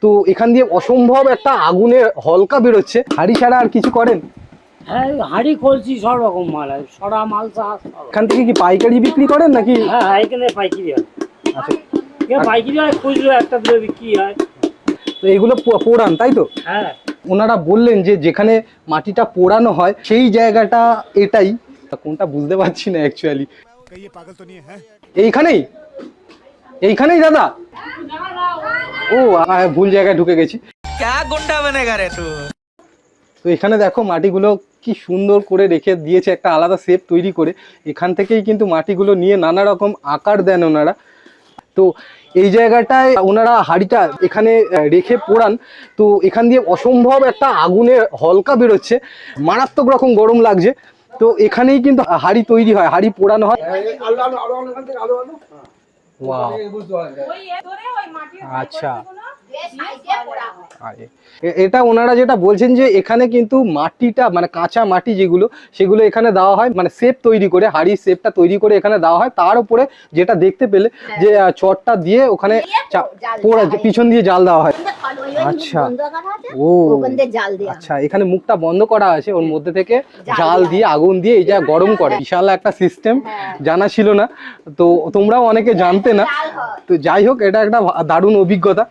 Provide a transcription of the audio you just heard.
তো এখান দিয়ে অসম্ভব একটা আগুনের হলকা বেরোচ্ছে। হাঁড়ি ছাড়া আর কিছু করেন? হ্যাঁ, হাঁড়ি কলসি সব রকম মাল হয়, সরা মালসা এখান থেকে কি পাইকারি বিক্রি করেন নাকি? হ্যাঁ, এখানে পাইকারি হয়। আচ্ছা, পাইকারি হয়, খুচরো একটা দুটো বিক্রি হয়। তো এগুলো পোড়ান তাই তো? হ্যাঁ, ওনারা বললেন যে যেখানে মাটিটা পোড়ানো হয় সেই জায়গাটা এটাই, কোনটা বুঝতে পারছি না অ্যাকচুয়ালি। এইখানেই এইখানেই দাদা? ও ভুল জায়গায় ঢুকে গেছি। তো এখানে দেখো মাটিগুলো কি সুন্দর করে রেখে দিয়েছে, একটা আলাদা শেপ তৈরি করে। এখান থেকেই কিন্তু মাটিগুলো নিয়ে নানা রকম আকার দেন ওনারা। তো এই জায়গাটায় ওনারা হাঁড়িটা এখানে রেখে পোড়ান। তো এখান দিয়ে অসম্ভব একটা আগুনের হলকা বেরোচ্ছে, মারাত্মক রকম গরম লাগছে। তো এখানেই কিন্তু হাঁড়ি তৈরি হয়, হাঁড়ি পোড়ানো হয়। ওয়াও, আচ্ছা। এটা ওনারা যেটা বলছেন যে এখানে কিন্তু মাটিটা মানে কাঁচা মাটি যেগুলো সেগুলো এখানে দেওয়া হয়, মানে শেপ তৈরি করে, হাড়ির শেপটা তৈরি করে এখানে দেওয়া হয়। তার উপরে যেটা দেখতে পেলে যে চটটা দিয়ে ওখানে পিছন দিয়ে জাল দেওয়া হয়। আচ্ছা, ও আচ্ছা, এখানে মুখটা বন্ধ করা আছে, ওর মধ্যে থেকে জাল দিয়ে আগুন দিয়ে এই যা গরম করে। বিশাল একটা সিস্টেম, জানা ছিল না। তো তোমরাও অনেকে জানতে না। তো যাই হোক, এটা একটা দারুণ অভিজ্ঞতা।